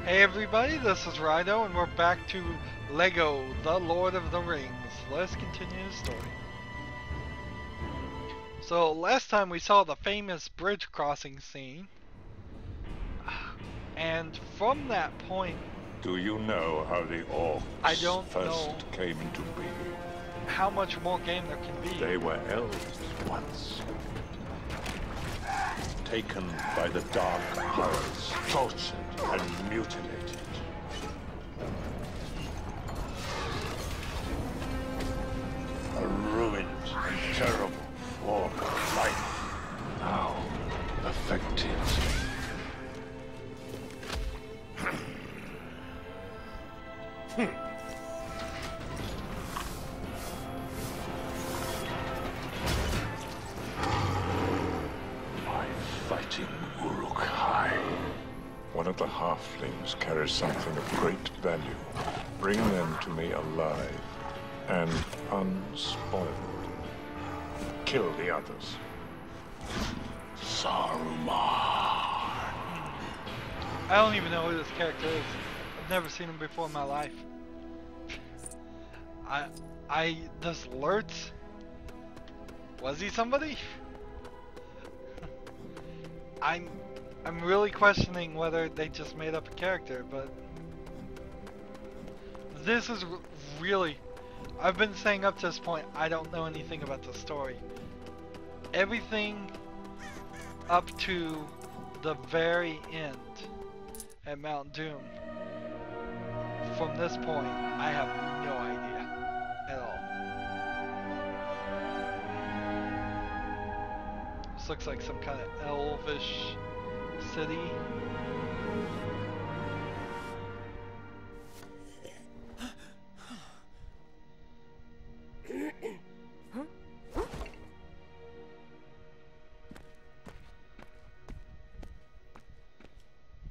Hey everybody, this is Rydo, and we're back to Lego, the Lord of the Rings. Let's continue the story. So, last time we saw the famous bridge crossing scene. And from that point... Do you know how the Orcs I don't first know came to be? how much more game there can be. They were elves once. Taken by the dark powers, tortured and mutilated. A ruined and terrible form of life, now affected. One of the halflings carries something of great value. Bring them to me alive and unspoiled. Kill the others. Saruman. I don't even know who this character is. I've never seen him before in my life. This Lurtz? Was he somebody? I'm really questioning whether they just made up a character, but this is really... I've been saying up to this point, I don't know anything about the story. Everything up to the very end at Mount Doom, from this point, I have no idea at all. This looks like some kind of elvish city.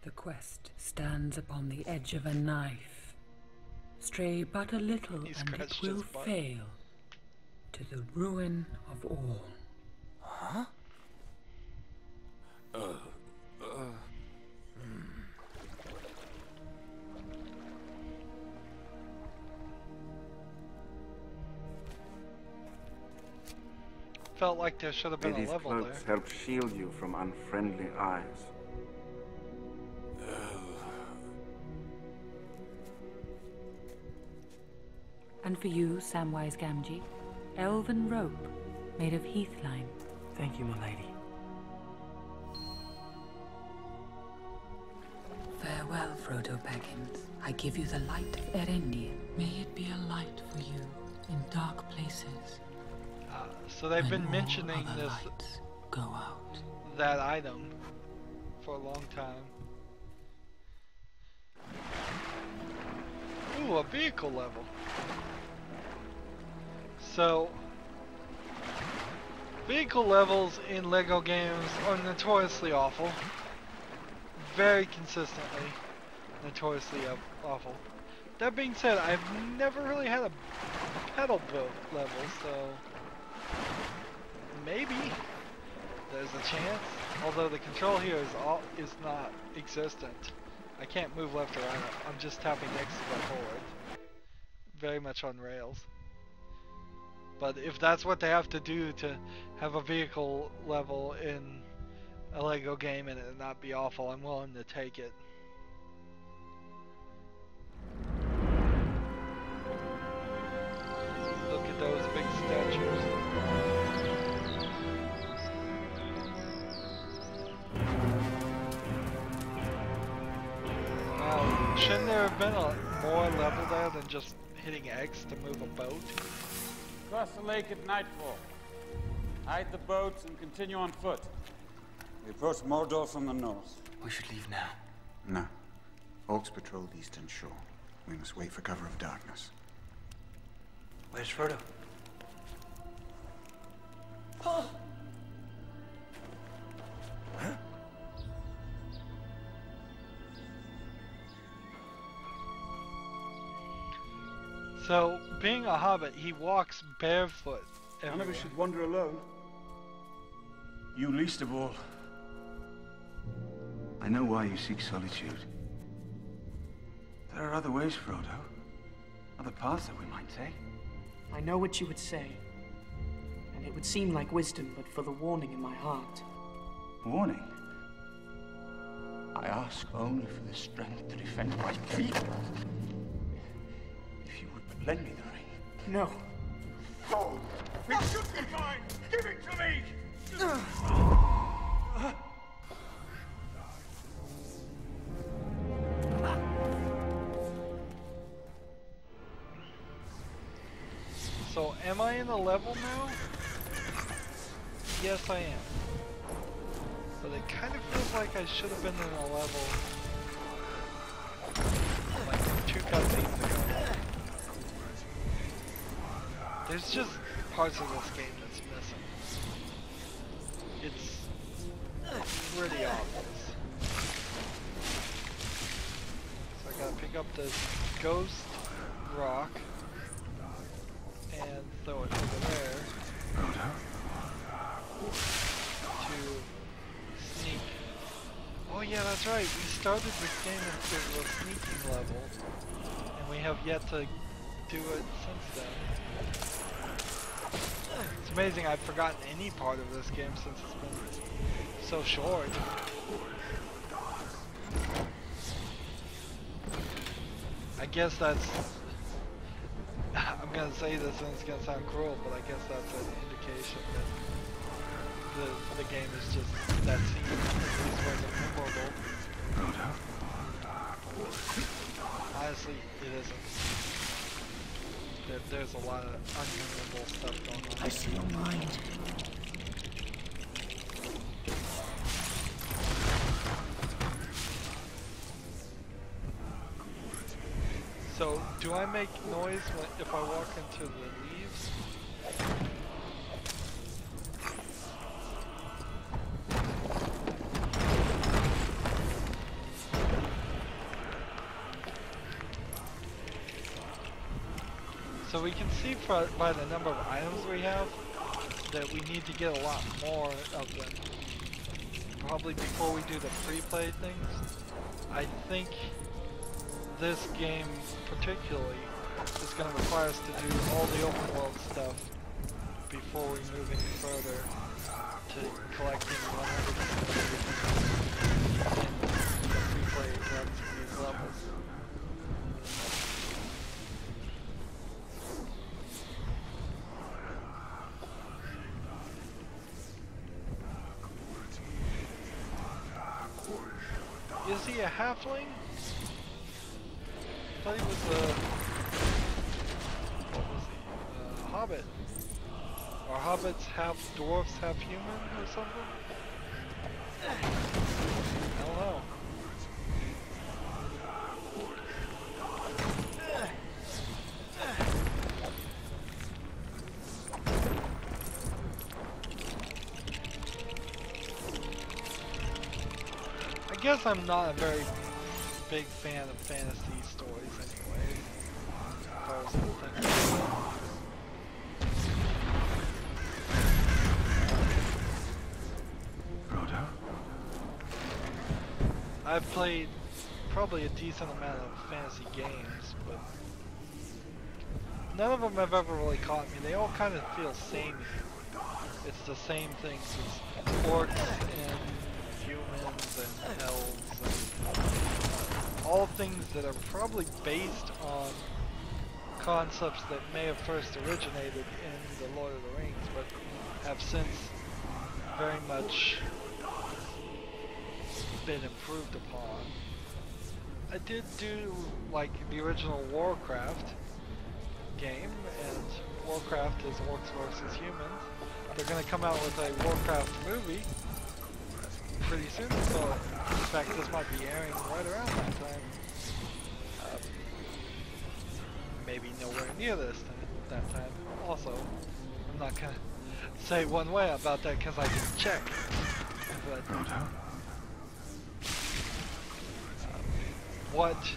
The quest stands upon the edge of a knife. Stray but a little and it will fail, to the ruin of all. Huh? Felt like there should have been a level there. These cloaks help shield you from unfriendly eyes. And for you, Samwise Gamgee, elven rope made of heathline. Thank you, my lady. Farewell, Frodo Baggins. I give you the light of Erendir. May it be a light for you in dark places. So they've been mentioning this, go out. that item for a long time. Ooh, a vehicle level. So, vehicle levels in Lego games are notoriously awful. Very consistently notoriously awful. That being said, I've never really had a pedal build level, so maybe there's a chance. Although the control here is not existent. I can't move left or right. I'm just tapping X to go forward. Very much on rails. But if that's what they have to do to have a vehicle level in a Lego game and it not be awful, I'm willing to take it. Look at those big statues. Now, shouldn't there have been a more level there than just hitting X to move a boat? Cross the lake at nightfall. Hide the boats and continue on foot. We approach Mordor from the north. We should leave now. No. Orcs patrol the eastern shore. We must wait for cover of darkness. Where's Frodo? So, being a hobbit, he walks barefoot None everywhere. of us should wander alone. You least of all. I know why you seek solitude. There are other ways, Frodo. Other paths that we might take. I know what you would say. And it would seem like wisdom, but for the warning in my heart. Warning? I ask only for the strength to defend my people. If you would but lend me the ring. No. Oh! It should be mine! Give it to me! So, am I in a level now? Yes, I am. But it kind of feels like I should have been in a level like 2 cutscenes ago. There's just parts of this game that's missing. It's pretty obvious. So I gotta pick up this ghost rock and throw it over there to sneak. Oh yeah, that's right. We started this game into a sneaking level, and we have yet to do it since then. It's amazing I've forgotten any part of this game since it's been so short. I guess that's... I'm gonna say this and it's gonna sound cruel, but I guess that's an indication that the game is just that scene is wasn't memorable. Honestly, it isn't. There's a lot of unmemorable stuff going on. I see your mind. So, do I make noise if I walk into the leaves? So we can see by the number of items we have that we need to get a lot more of them. Probably before we do the free play things. I think this game particularly is going to require us to do all the open world stuff before we move any further to collecting 100% in the free play runs of these levels. Is he a halfling? I thought he was a... what was he? A hobbit. Are hobbits half dwarfs, half human or something? I don't know. I guess I'm not a very big fan of fantasy stories anyway. Frodo? I've played probably a decent amount of fantasy games, but none of them have ever really caught me. They all kind of feel samey. It's the same things as orcs and humans and elves and all things that are probably based on concepts that may have first originated in the Lord of the Rings, but have since very much been improved upon. I did do like the original Warcraft game, and Warcraft is orcs versus humans. They're going to come out with a Warcraft movie pretty soon, so in fact this might be airing right around that time. Maybe nowhere near that time. Also, I'm not gonna say one way about that because I didn't check. But what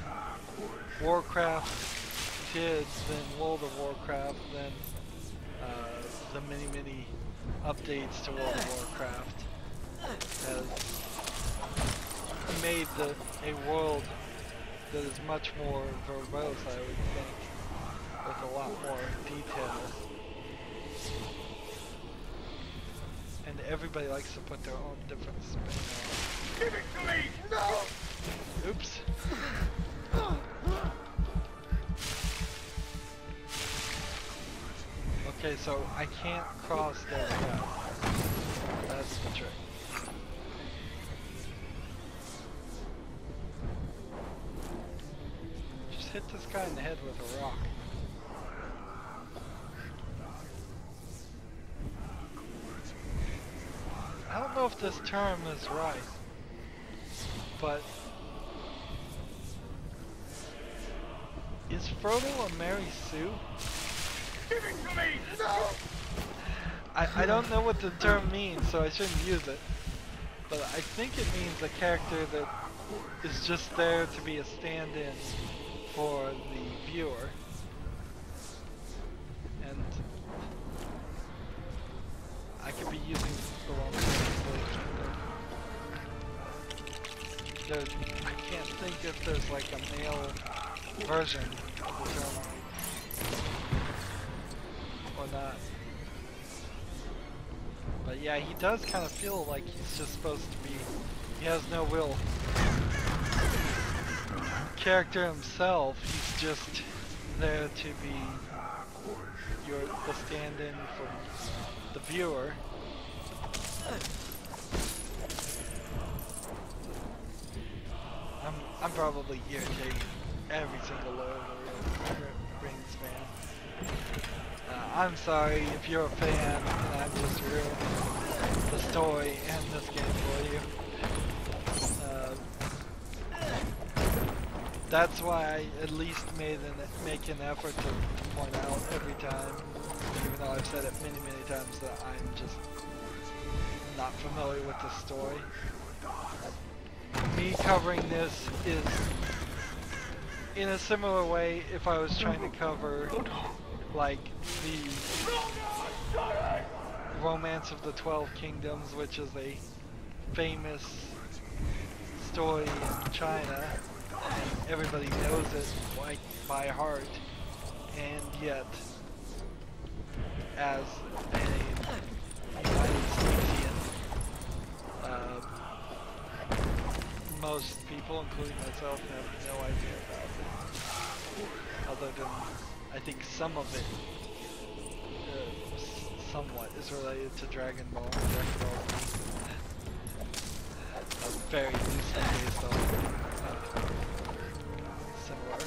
Warcraft did, then World of Warcraft, then the many updates to World of Warcraft has made a world that is much more verbose, I would think, with a lot more detail. And everybody likes to put their own different spin on it. Give it to me! No! Oops. Okay, so I can't cross there yet. That's the trick. Just hit this guy in the head with a rock. I don't know if this term is right, but is Frodo a Mary Sue? Give it to me! No! I don't know what the term means, so I shouldn't use it. But I think it means a character that is just there to be a stand-in for the viewer. And I could be using the wrong translation. I can't think if there's like a male version of the term or not. But yeah, he does kind of feel like he's just supposed to be, he has no real character himself, he's just there to be the stand-in for the viewer. I'm probably irritating every single Lord of the Rings fan. I'm sorry if you're a fan and I'm just ruining the story and this game for you. That's why I at least make an effort to point out every time, even though I've said it many times that I'm just not familiar with the story. Me covering this is in a similar way if I was trying to cover like the Romance of the 12 Kingdoms, which is a famous story in China, and everybody knows it like by heart, and yet as a United Statesian, most people, including myself, have no idea about it, other than I think some of it somewhat is related to Dragon Ball. Very loosely based on similar.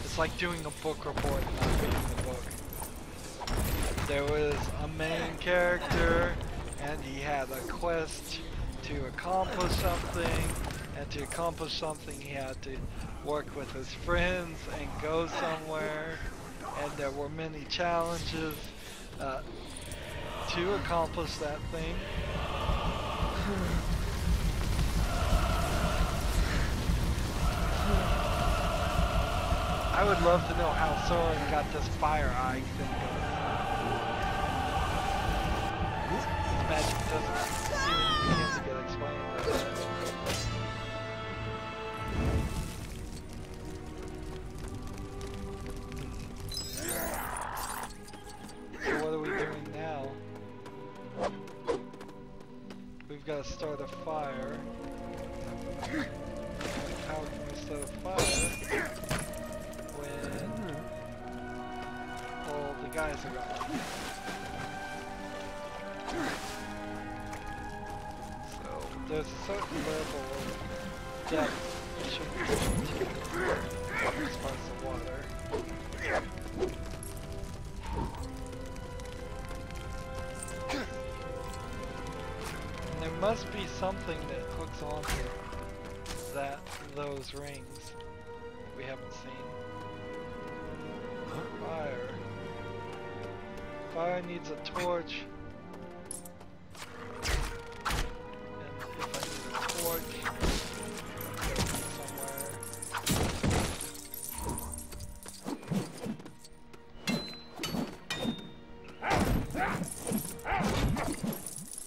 It's like doing a book report and not reading the book. There was a main character and he had a quest to accomplish something, and to accomplish something he had to work with his friends and go somewhere, and there were many challenges to accomplish that thing. I would love to know how Sauron got this fire eye thing going. Magic doesn't seem to get explained. So what are we doing now? We've got to start a fire. How can we start a fire when all the guys are gone? So there's a certain level of depth you should be to these parts of water. And there must be something that hooks onto those rings we haven't seen. Fire. Fire needs a torch. And if I need a torch, somewhere.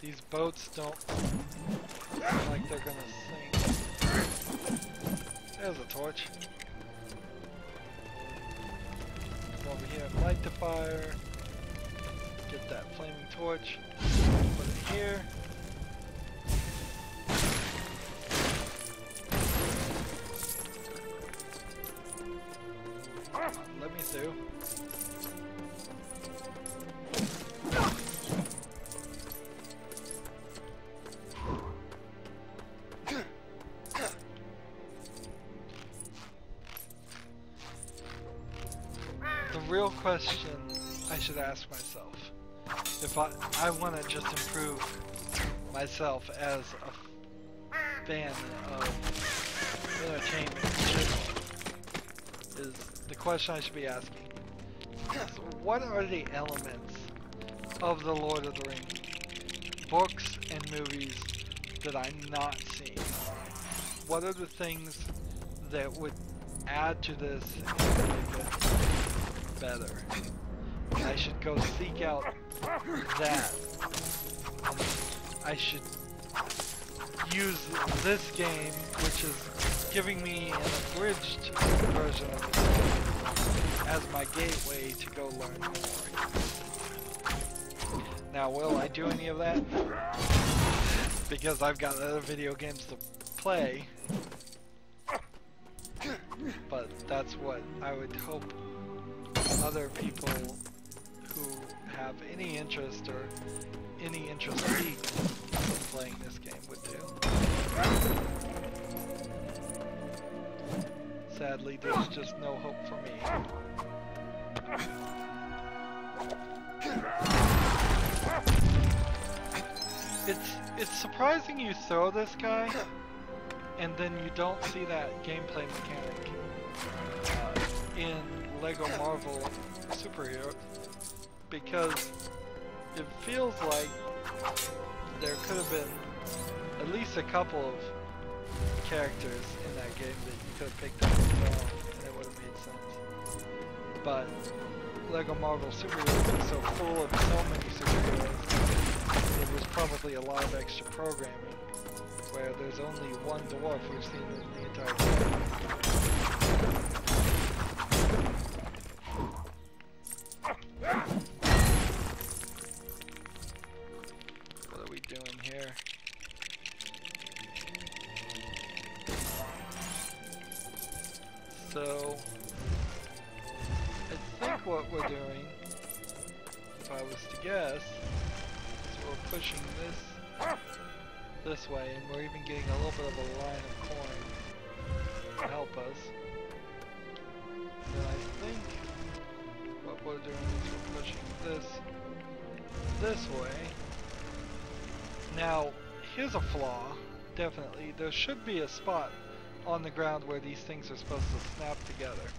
These boats notes don't seem like they're gonna sing. There's a torch. Come over here and light the fire. Get that flaming torch. Put it here. Let me through. The real question I should ask myself, if I want to just improve myself as a fan of entertainment in general, is the question I should be asking is, what are the elements of the Lord of the Rings books and movies that I'm not seeing? What are the things that would add to this and make it better? I should go seek out that. I should use this game, which is giving me an abridged version of it, as my gateway to go learn more. Now, will I do any of that? Because I've got other video games to play. But that's what I would hope other people who have any interest or any interest in playing this game would do. Sadly, there's just no hope for me. It's surprising you throw this guy and then you don't see that gameplay mechanic in Lego Marvel Superhero, because it feels like there could have been at least a couple of characters in that game that you could have picked up as well, and it would have made sense. But Lego Marvel Superheroes is so full of so many superheroes, there was probably a lot of extra programming, where there's only one dwarf we've seen in the entire game. What are we doing here? So, I think what we're doing, if I was to guess, is we're pushing this way, and we're even getting a little bit of a line of coin to help us. And I think what we're doing is we're pushing this way. Now, here's a flaw, definitely. There should be a spot on the ground where these things are supposed to snap together.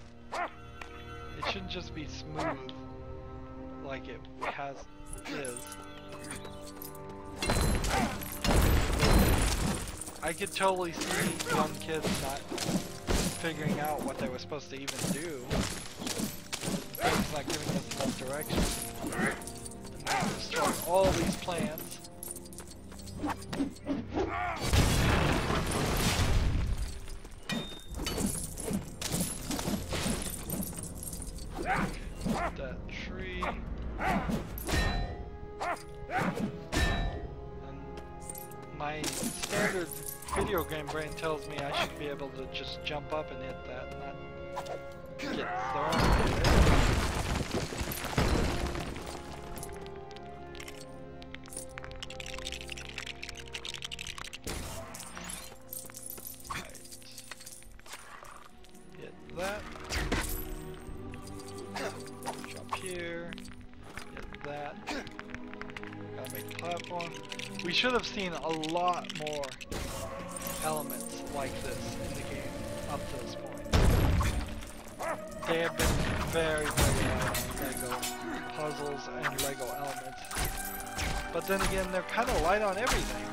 It shouldn't just be smooth like it is. I could totally see young kids not figuring out what they were supposed to even do. It's not giving us enough direction. And they're destroying all these plants. That tree. And my standard video game brain tells me I should be able to just jump up and hit that and not get thrown. We should have seen a lot more elements like this in the game up to this point. They have been very, very light on Lego puzzles and Lego elements. But then again, they're kind of light on everything.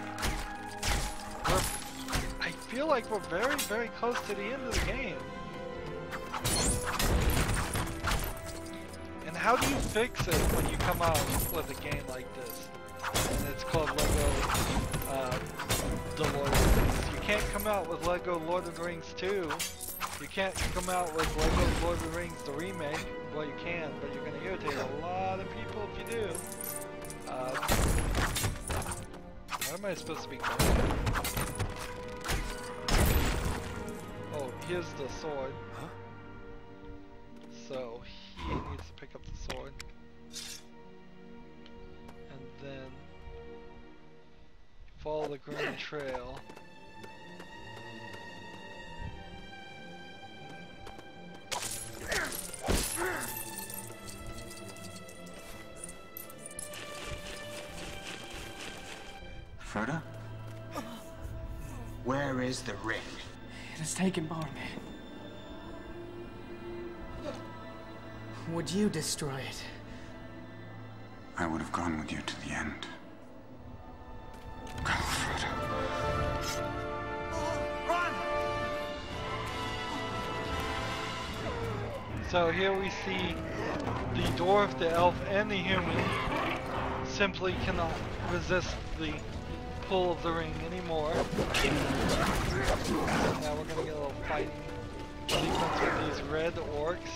I feel like we're very, very close to the end of the game. And how do you fix it when you come out with a game like this? and it's called Lego the Lord of the Rings. You can't come out with Lego Lord of the Rings 2. You can't come out with Lego Lord of the Rings the remake. Well, you can, but you're going to irritate a lot of people if you do. Where am I supposed to be going? Oh, here's the sword. So he needs to pick up the sword. And then follow the green trail. Frodo? Where is the ring? It has taken Boromir. Would you destroy it? I would have gone with you to the end. Go, Frodo. Run! So here we see the dwarf, the elf, and the human simply cannot resist the pull of the ring anymore. Now we're gonna get a little fighting sequence with these red orcs.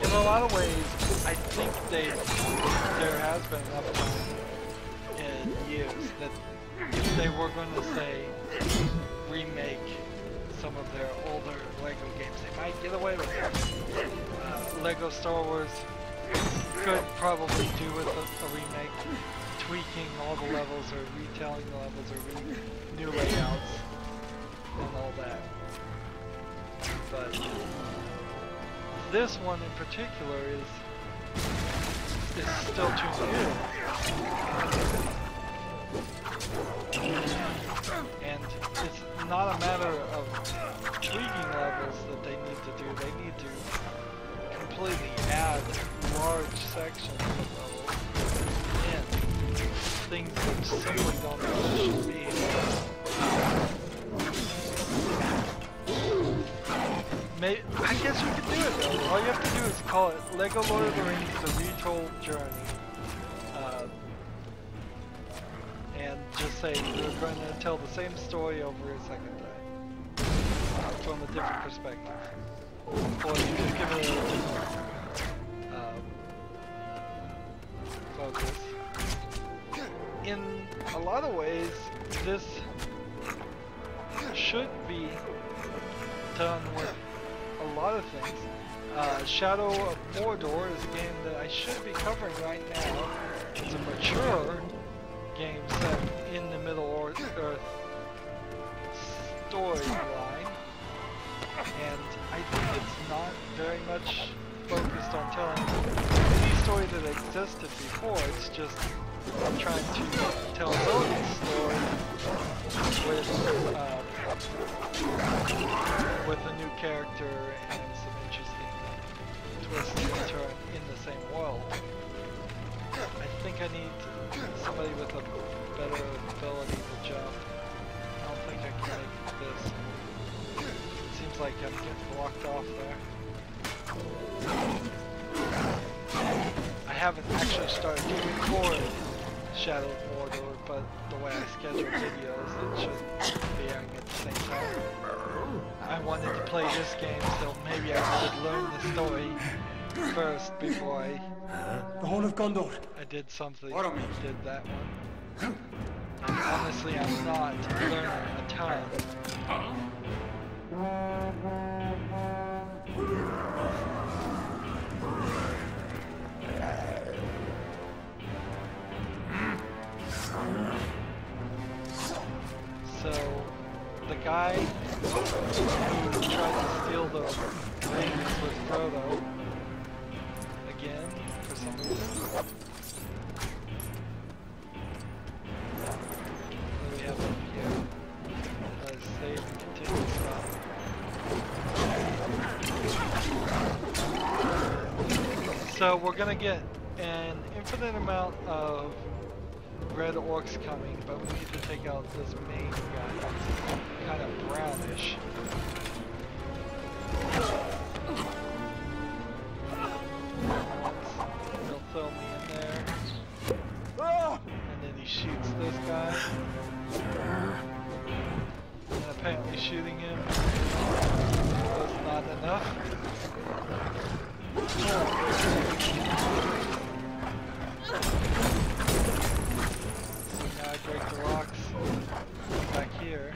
In a lot of ways, I think there has been enough time in years that if they were going to say remake some of their older Lego games, they might get away with it. Lego Star Wars could probably do with a remake, tweaking all the levels or retelling the levels or new layouts and all that. But this one in particular is still too new. And it's not a matter of tweaking levels that they need to do. They need to completely add large sections of levels in. Things that simply don't know what should be. I guess you could do it though. All you have to do is call it Lego Lord of the Rings The Retold Journey. And just say we're going to tell the same story over a second time. From a different perspective. Or you just give it a different focus. In a lot of ways, this should be done with a lot of things. Shadow of Mordor is a game that I should be covering right now. It's a mature game set in the Middle-earth storyline, and I think it's not very much focused on telling any story that existed before. It's just trying to tell Odin's story with a new character and some interesting twists and turns in the same world. I think I need somebody with a better ability to jump. I don't think I can make this. It seems like I'm getting blocked off there. I haven't actually started to record Shadow of Mordor, but the way I schedule videos, it should be airing at the same time. I wanted to play this game, so maybe I would learn the story first before the Horn of Gondor. I did something. Did that one. And honestly, I'm not learning a ton. So, the guy who tried to steal the rings with Frodo, again, for some reason. What do we have up here? Save and continue stuff. So we're gonna get an infinite amount of red orcs coming, but we need to take out this main guy that's kind of brownish. He'll throw me in there. And then he shoots this guy. And apparently shooting him was not enough. So now I break the rocks back here.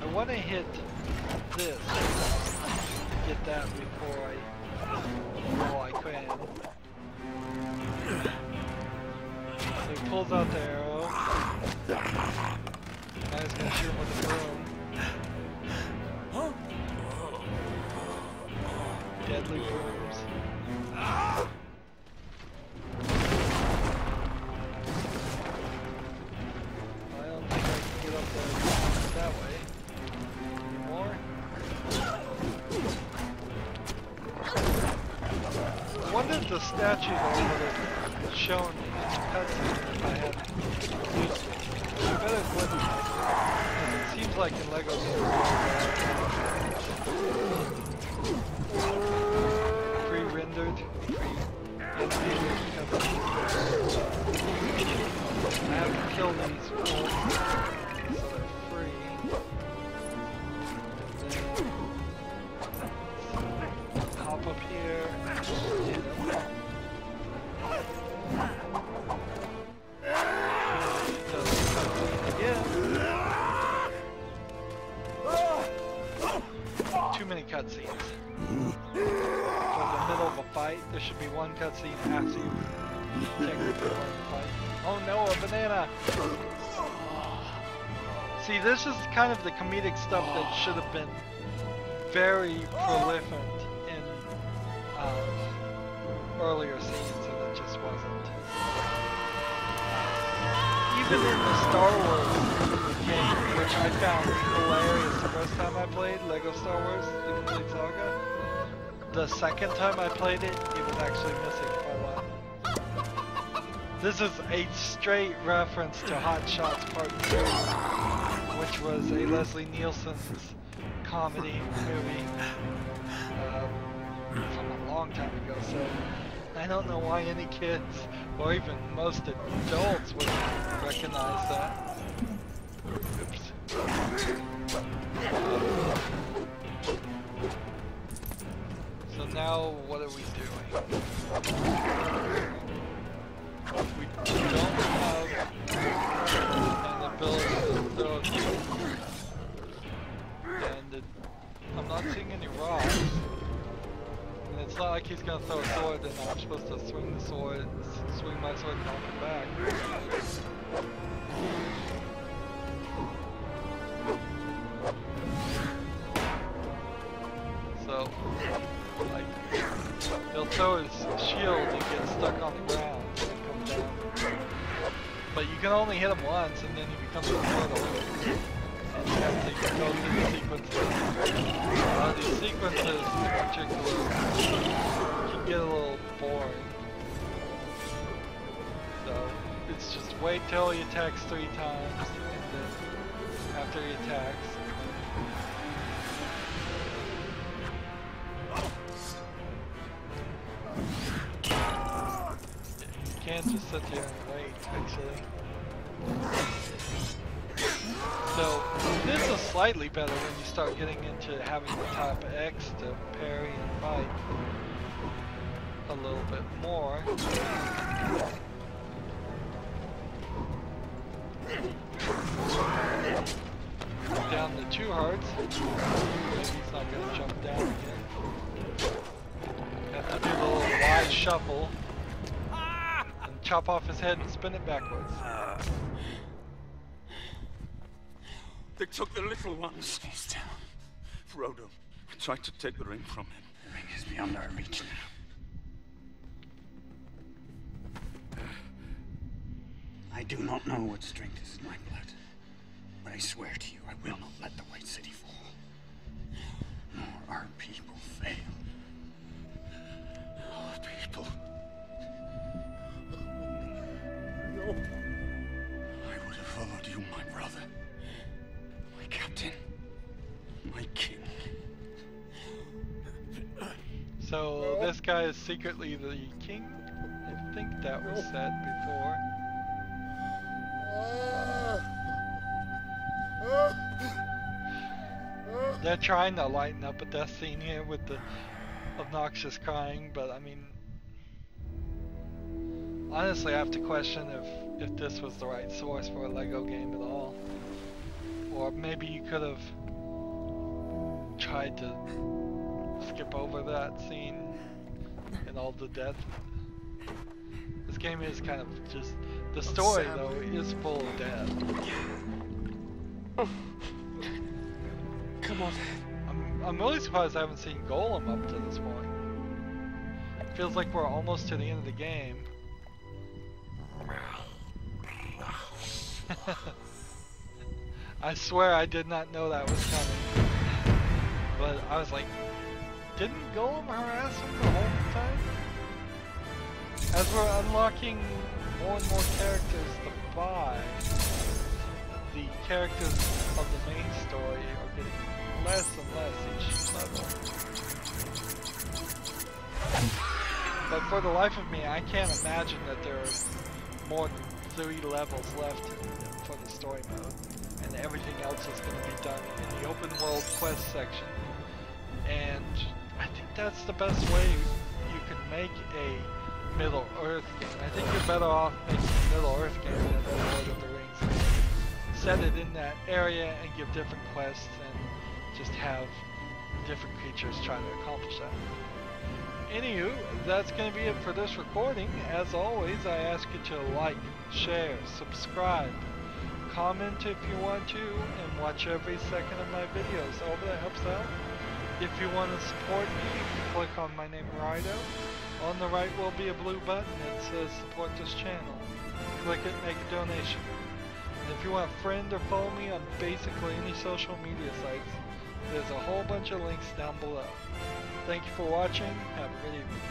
I want to hit this. Get that before I can. So he pulls out the arrow. Now he's gonna shoot him with a broom. Deadly brooms. I don't think I can get up there that way. More? I wonder if the statue though would have shown in the cutscene if I had used it. I bet it wouldn't. Because it seems like in Lego pre-rendered, pre-animated cutscenes. I have to kill these wolves so they're free. And then hop up here. Too many cutscenes. For the middle of a fight, there should be one cutscene after you technically won the fight. Oh no, a banana! See, this is kind of the comedic stuff that should have been very prolific in earlier scenes, and it just wasn't. Even in the Star Wars game, which I found hilarious the first time I played Lego Star Wars, the complete saga, the second time I played it, it was actually missing quite a lot. This is a straight reference to Hot Shots Part 2, which was a Leslie Nielsen's comedy movie from a long time ago, so I don't know why any kids, or even most adults, would recognize that. Oops. So now, what are we doing? We don't have an ability to throw a and I'm not seeing any rocks. And it's not like he's gonna throw a sword and I'm supposed to swing the sword, swing my sword and knock him back. So, like, he'll throw his shield and get stuck on the ground and come down. But you can only hit him once and then he becomes immortal. And you have to go through the sequences. These sequences in particular can get a little boring. So, it's just wait till he attacks 3 times, and then after he attacks, you can't just sit here and wait, actually. So, this is slightly better when you start getting into having to type X to parry and fight a little bit more. Down to 2 hearts. Maybe he's not going to jump down again. Have to do the little wide shuffle and chop off his head and spin it backwards. They took the little one. Stay still. Frodo, I tried to take the ring from him. The ring is beyond our reach now. I do not know what strength is in my blood, but I swear to you, I will not let the White City fall, nor our people fail. Our people. No. I would have followed you, my brother, my captain, my king. So this guy is secretly the king? I think that was said before. They're trying to lighten up a death scene here with the obnoxious crying, but I mean, honestly I have to question if this was the right source for a Lego game at all. Or maybe you could have tried to skip over that scene and all the death. This game is kind of just, the story though is full of death. Come on. I'm really surprised I haven't seen Golem up to this point. It feels like we're almost to the end of the game. I swear I did not know that was coming. But I was like, didn't Golem harass him the whole time? As we're unlocking more and more characters to buy, the characters of the main story are getting less and less each level. But for the life of me, I can't imagine that there are more than 3 levels left for the story mode, and everything else is going to be done in the open world quest section. And I think that's the best way you can make a Middle Earth game. I think you're better off making a Middle Earth game than the Lord of the Rings game. Set it in that area and give different quests and just have different creatures trying to accomplish that. Anywho, that's going to be it for this recording. As always, I ask you to like, share, subscribe, comment if you want to, and watch every second of my videos. All that helps out. If you want to support me, you can click on my name, Rydo. On the right will be a blue button that says support this channel. Click it, make a donation. And if you want to friend or follow me on basically any social media sites, there's a whole bunch of links down below. Thank you for watching. Have a good evening.